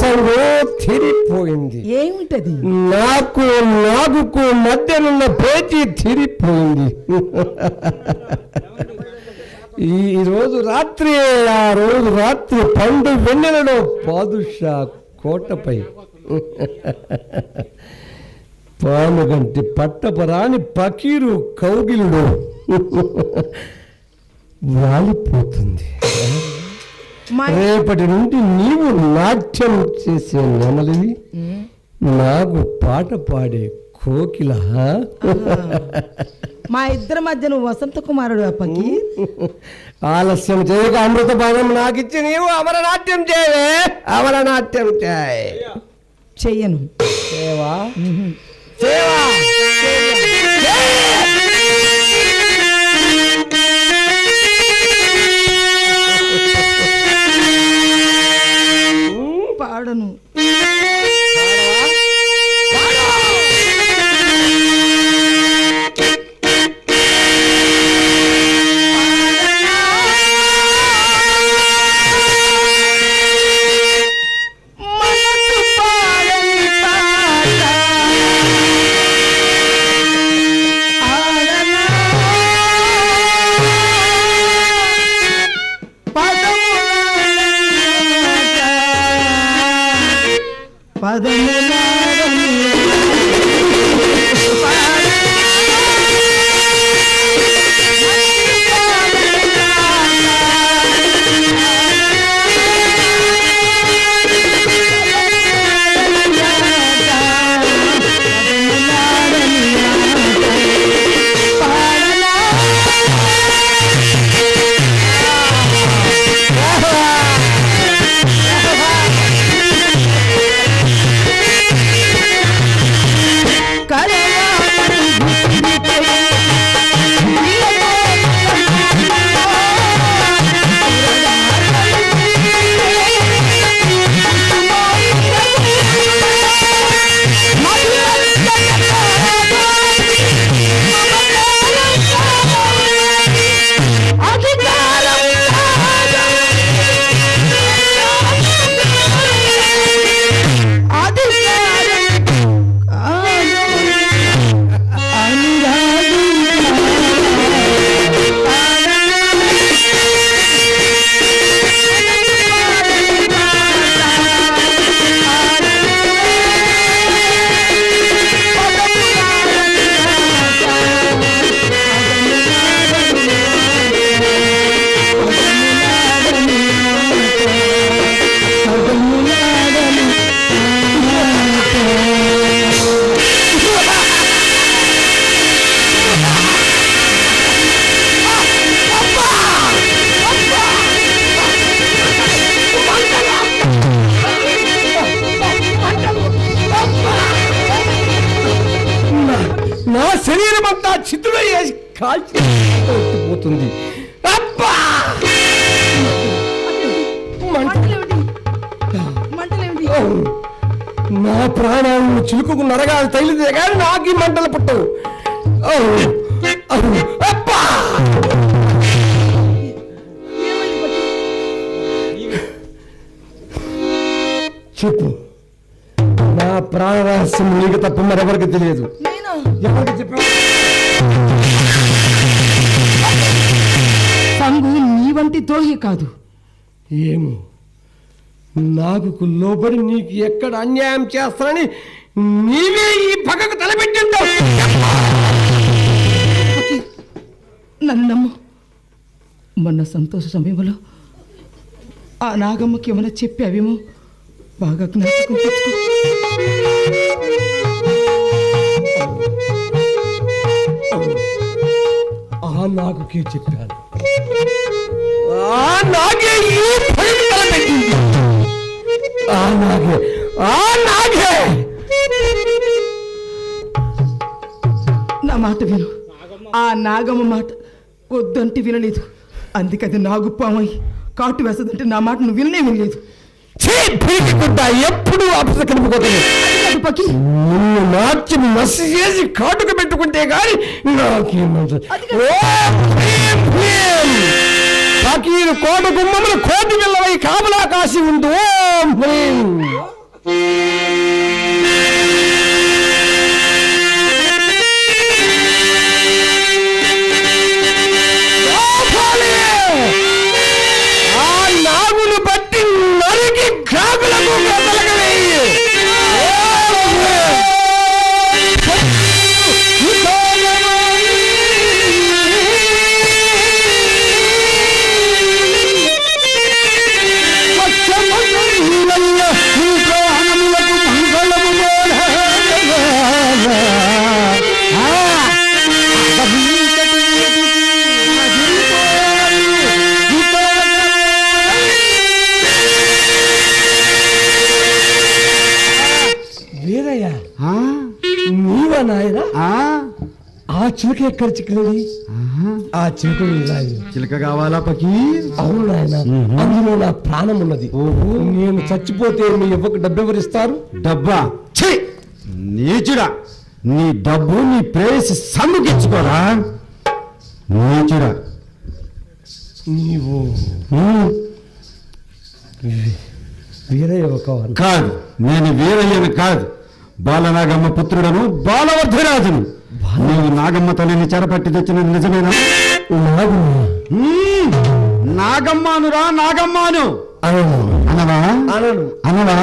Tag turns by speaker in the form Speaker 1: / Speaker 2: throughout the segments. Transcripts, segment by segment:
Speaker 1: రహస్యంలో తిరిగిపోయింది.
Speaker 2: ఏమిటది?
Speaker 1: నాగుకు మధ్యనున్న పేచి తిరిగిపోయింది. ఈ రోజు రాత్రి పండు వెన్నెలలో పాదుషా కోటపై పానుగంటి పట్టపరాని పకీరు కౌగిలుడు వాలిపోతుంది. రేపటి నుండి నీవు నాట్యం చేసే నెమలివి, నాకు పాట పాడే కోకిల.
Speaker 2: మా ఇద్దరి మధ్య నువ్వు వసంత కుమారుడు అప్పకి.
Speaker 1: ఆలస్యం చేయక అమృత భాగం నాకిచ్చి నీవు అమరనాట్యం చేయవే. అమరనాట్యం చెయ్యను. సేవా సేవా
Speaker 2: పాడను.
Speaker 1: శరీరం అంతా చిత్తులో వేసి కాల్చిపోతుంది. నా ప్రాణాలను చిలుకు నరగాలి తగిలితే కానీ నాకు ఈ మంటలు పుట్టవు. చెప్పు, నా ప్రాణ రహస్యం నీకు తప్ప మరెవరికి తెలియదు. ఎవరికి చెప్పావు?
Speaker 2: సంగు నీ వంటి ద్రోహి కాదు.
Speaker 1: ఏమో, నాకు లోబడి నీకు ఎక్కడ అన్యాయం చేస్తానని నీవే ఈ పక్కకు తలపెట్టింటావు.
Speaker 2: నన్ను నమ్ము. మొన్న సంతోష సమయంలో ఆ నాగమ్మకి ఏమైనా చెప్పావేమో బాగా జ్ఞాపకం తెచ్చుకో.
Speaker 1: ఆ నాగుకే చెప్పాను. ఆ నాగే ఈ పక్కకు తలపెట్టింది. ఆ నాగే
Speaker 2: నా మాట విను. ఆ నాగమ్మ మాట వద్దంటే వినలేదు. అందుకది నాగుపామై కాటు వేసదంటే నా మాట నువ్వు వినలేదు.
Speaker 1: ఎప్పుడు ఆఫీసు కనిపిపోతుంది. నువ్వు మార్చి మసి చేసి కాటుకు పెట్టుకుంటే గాని నాకేమంటారు. కోట గుమ్మములు కోటి వెళ్ళవై కామలా కాసి ఉండు. నాగులు బట్టి నరికి కాకులకు గతలగవేయి. వీరయ్య, నీవా నాయన? ఆ చిలుక ఎక్కడ చిక్కలేదు? ఆ చిలుక
Speaker 3: చిలుక కావాలా పకి?
Speaker 1: అవును నాయన, అందులో నా ప్రాణం ఉన్నది. నేను చచ్చిపోతే మీ ఇవ్వకు డబ్బు ఎవరిస్తారు?
Speaker 3: డబ్బా? ఛీ, నీచుడా, నీ డబ్బు నీ ప్రేయసి సమ్ముకిచ్చుకోరా నీచుడా.
Speaker 1: నీవు వీరయ్య
Speaker 3: కాదు, నేను వీరయ్యను కాదు, బాలనాగమ్మ పుత్రుడను, బాలవర్ధరాజును. నీవు నాగమ్మ తల్లిని చెరపట్టి తెచ్చిన నిజమేనా? నాగమ్మానురా, నాగమ్మాను అనవా? అనవా?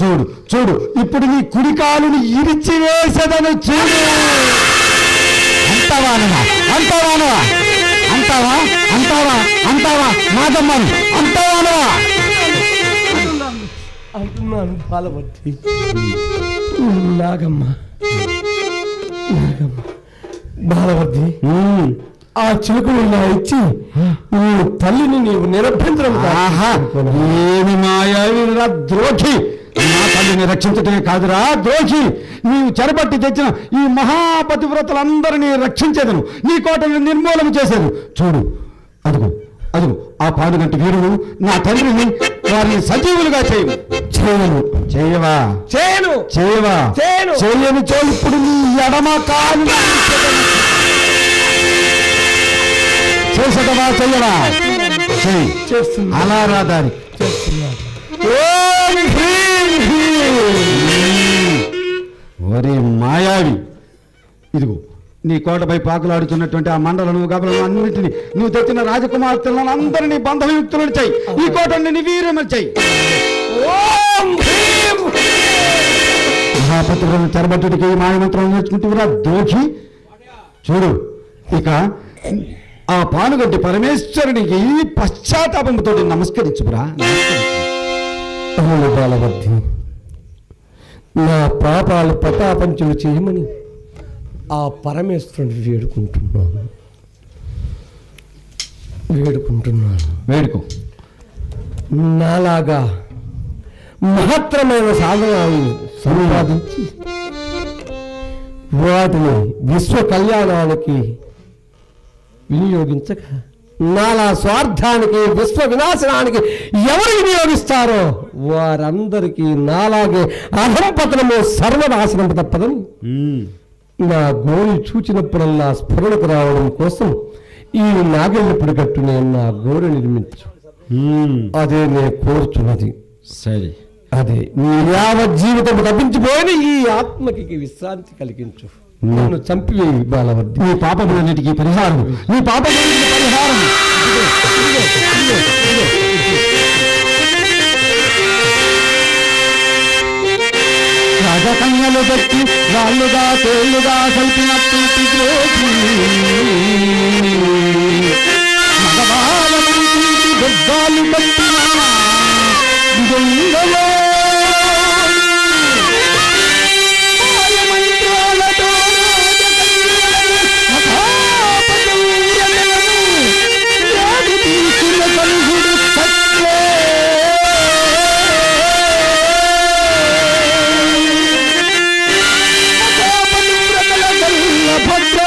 Speaker 3: చూడు చూడు, ఇప్పుడు నీ కుడి కాలుని ఇరిచి వేసేదను చూడు. అంటావా అనవా? అంటావా అనవా? అంటావా? అంటావా? అంటావా? నాగమ్మను అంటావా అనవా?
Speaker 1: అంటున్నాను బాలవర్ధి. నాగమ్మ, నాగమ్మ, బాలవర్ధి, ఆ చిలుకను ఇలా ఇచ్చి నీ తల్లిని నీవు నిరభ్యంతరం.
Speaker 3: ఏమి మాయావిరా ద్రోహి! నా తల్లిని రక్షించటమే కాదురా ద్రోహి, నీవు చెరబట్టి తెచ్చిన ఈ మహాపతివ్రతలందరినీ రక్షించేదను, నీ కోటను నిర్మూలన చేసేది. చూడు, అదుగు అదుగు ఆ పాడుగంటి వీరుడు నా తండ్రిని, వారిని సజీవులుగా చేయను. చేయవా? చేయను. చేయవా? చేయని చోటు ఇప్పుడు నీ ఎడమ కాలు చేసేదవా? చెయ్యవా? చేస్తున్నా. అలా రాదారి ఒరే మాయావి, ఇదిగో నీ కోటపై పాకులాడుతున్నటువంటి ఆ మండలను గబలను అన్నింటినీ నువ్వు తెచ్చిన రాజకుమార్తెలను అందరినీ బంధయుక్తులను చెయ్యి, ఈ కోటని నిర్వీర్యమని చెయ్యి. మహాపతులను చెరబట్టుడికి మాయమంత్రం నేర్చుకుంటురా దోషి. చూడు, ఇక ఆ పానుగంటి పరమేశ్వరునికి పశ్చాత్తాపంతో నమస్కరించురా.
Speaker 1: బాలవర్ధి, నా పాపాలు ప్రతాపంచులు చేయమని ఆ పరమేశ్వరుని వేడుకుంటున్నాను.
Speaker 3: వేడుకో.
Speaker 1: నాలాగా మహత్తరమైన సాధనాలను సంపాదించి వాటిని విశ్వ కళ్యాణానికి వినియోగించక నాలా స్వార్థానికి, విశ్వ వినాశనానికి ఎవరు వినియోగిస్తారో వారందరికీ నాలాగే అధంపతనము సర్వనాశనం తప్పదని నా గోరి చూచినప్పుడల్లా స్ఫురణకు రావడం కోసం ఈ నాగెళ్ళప్పుడు కట్టు నేను నా గోరు నిర్మించు. అదే నేను కోరుచున్నది.
Speaker 3: సరే,
Speaker 1: అదే నీ యావత్ జీవితం తప్పించిపోయిన ఈ ఆత్మకి విశ్రాంతి కలిగించు. నన్ను చంపివేయి బాలవర్ధి.
Speaker 3: నీ పాపములన్నిటికీ పరిహారం, నీ పాపములన్నిటికీ పరిహారం. రాజకన్యలు పెట్టి రాళ్ళుగా తేళ్లుగా కలిపినట్టు మగవాళ్ళని దుర్గాలు పెట్టిన భద్ర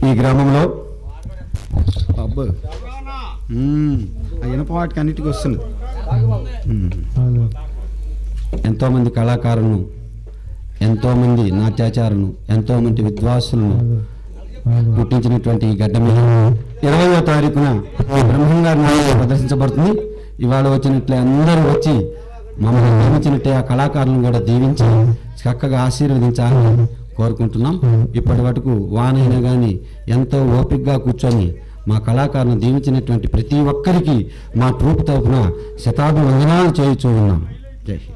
Speaker 3: ఈ గ్రామంలో అబ్బో అయిన పాటికి అన్నిటికీ వస్తుంది. ఎంతోమంది కళాకారులను, ఎంతోమంది నాట్యాచారులను, ఎంతోమంది విద్వాంసులను పుట్టించినటువంటి ఈ గడ్డ మీద 20వ తారీఖున బ్రహ్మంగారి నాటకం ప్రదర్శించబడుతుంది. ఇవాళ వచ్చినట్లే అందరూ వచ్చి మమ్మల్ని దీవించినట్టే ఆ కళాకారులను కూడా దీవించి చక్కగా ఆశీర్వదించాలని కోరుకుంటున్నాం. ఇప్పటి వరకు వానైనా కానీ ఎంతో ఓపికగా కూర్చొని మా కళాకారులను దీవించినటువంటి ప్రతి ఒక్కరికి మా ట్రూప్ తరఫున శతాభివందనాలు చేయుచూ ఉన్నాం. జై హింద్.